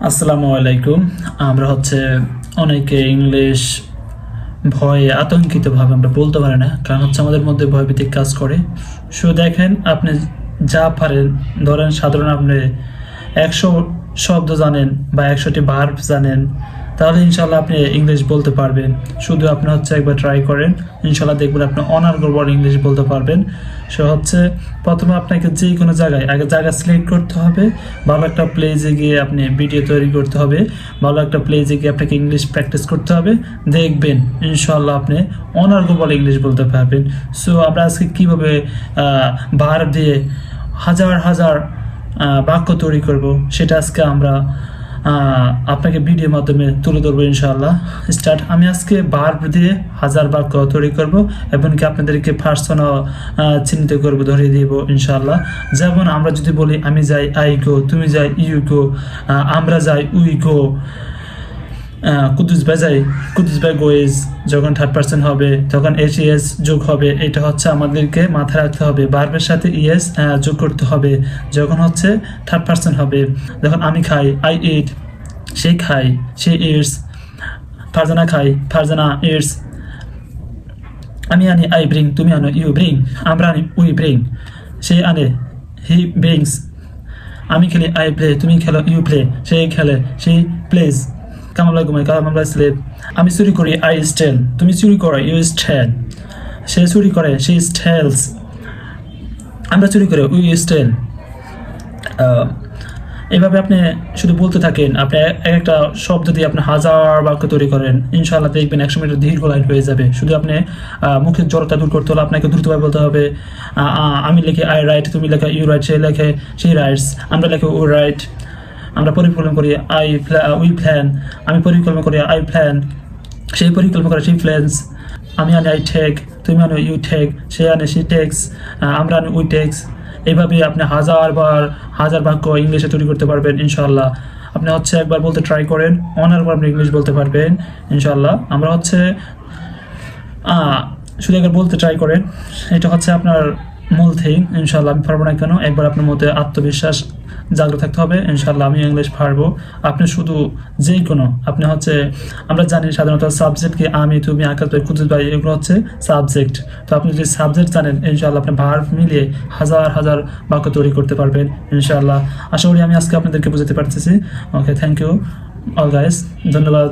আসসালামু আলাইকুম। আমরা অনেকে ইংলিশ ভয়ে আতঙ্কিতভাবে আমরা বলতে পারি না, কারণ আমাদের মধ্যে ভয়ভীতি কাজ করে। দেখেন, আপনি যা পারেন, ধরেন সাধারণ আপনি 100 শব্দ জানেন বা 100টি ভার্ব জানেন, তাহলে ইনশাল্লাহ আপনি ইংলিশ বলতে পারবেন। শুধু আপনি একবার ট্রাই করেন, ইনশাল্লাহ দেখবেন আপনি অনার্গল ইংলিশ বলতে পারবেন। প্রথমে আপনাকে যে কোনো জায়গায় আগে জায়গা সিলেক্ট করতে হবে, ভালো একটা প্লেসে গিয়ে আপনি ভিডিও তৈরি করতে হবে, ভালো একটা প্লেসে গিয়ে আপনাকে ইংলিশ প্র্যাকটিস করতে হবে। দেখবেন ইনশাল্লাহ আপনি অনার্গল ইংলিশ বলতে পারবেন। আমরা আজকে কীভাবে ভার্ব দিয়ে হাজার হাজার বাক্য তৈরি করব, সেটা আজকে আমরা আপনাকে ভিডিওর মাধ্যমে তুলে ধরবো ইনশাআল্লাহ। আমি আজকে ভার্ব দিয়ে হাজার বাক্য তৈরি করব এবং কি আপনাদেরকে পার্সোনাল চিহ্নিত করব, ধরিয়ে দিব ইনশাআল্লাহ। যেমন আমরা যদি বলি আমি যাই, আই গো, তুমি যাই, ইউ গো, আমরা যাই, উই গো, কুদুস বাই গোয়েজ, যখন থার্ড পার্সন হবে তখন এস যোগ হবে। এটা আমাদেরকে মাথায় রাখতে হবে, ভার্বের সাথে ইএস যোগ করতে হবে যখন থার্ড পার্সন হবে। যখন আমি খাই, আই ইট, সে খাই, সে ইটস, ফারজানা খাই, ফারজানা ইটস, আমি আনি, আই ব্রিং, তুমি আনো, ইউ ব্রিং, আমরা আনি, উই ব্রিং, সে আনে, হি ব্রিংস, আমি খেলি, আই প্লে, তুমি খেলো, ইউ প্লে, সে খেলে, সে প্লেস, কামালা ঘুমাই, কামালা স্লেপ, আমি চুরি করি, আই স্টেল, তুমি চুরি করো, ইউ স্টেল, সে চুরি করে, সে স্টেলস, আমরা চুরি করে, উই স্টেল। এভাবে আপনি শুধু বলতে থাকেন, আপনি একটা শব্দ দিয়ে আপনি হাজার বাক্য তৈরি করেন, ইনশাআল্লাহ দেখবেন 100 মিনিটের দীর্ঘ লাইন হয়ে যাবে। শুধু আপনি মুখের জড়তা দূর করতে হলে আপনাকে দ্রুতভাবে বলতে হবে। আমি লিখি আই রাইট, তুমি লেখা ইউ রাইট, সে লেখে সি রাইটস, আমরা লেখে ও রাইট, আমরা পরিকল্পনা করি উই প্ল্যান, আমি পরিকল্পনা করি আই প্ল্যান, সেই পরিকল্পনা করে সি প্ল্যান্স, আমি আনি আই টেক, তুমি আনো ইউ টেক, সে আনে সি টেক্স, আমরা আনি উই টেক্স। এইভাবে আপনি হাজার বাক্য ইংলিশে তৈরি করতে পারবেন ইনশাআল্লাহ। আপনি একবার বলতে ট্রাই করেন, অনার্গল আপনি ইংলিশ বলতে পারবেন ইনশাআল্লাহ। আমরা শুধু একবার বলতে ট্রাই করেন, এটা আপনার মূল থিং। ইনশাআল্লাহ আমি পারবো না কেন, একবার আপনার মধ্যে আত্মবিশ্বাস জাগ্রত থাকতে হবে। ইনশাআল্লাহ আমি ইংলিশ পারবো। আপনি শুধু যেই কোনো আপনি আমরা জানি সাধারণত সাবজেক্ট কি আমি, তুমি, আকাশ ভাই, কুতুস ভাই, এগুলো সাবজেক্ট। তো আপনি যদি সাবজেক্ট জানেন, ইনশাআল্লাহ আপনি ভার্ব মিলিয়ে হাজার বাক্য তৈরি করতে পারবেন ইনশাআল্লাহ। আশা করি আমি আজকে আপনাদেরকে বুঝাতে পারতেছি। ওকে, থ্যাংক ইউ অল গাইস, ধন্যবাদ।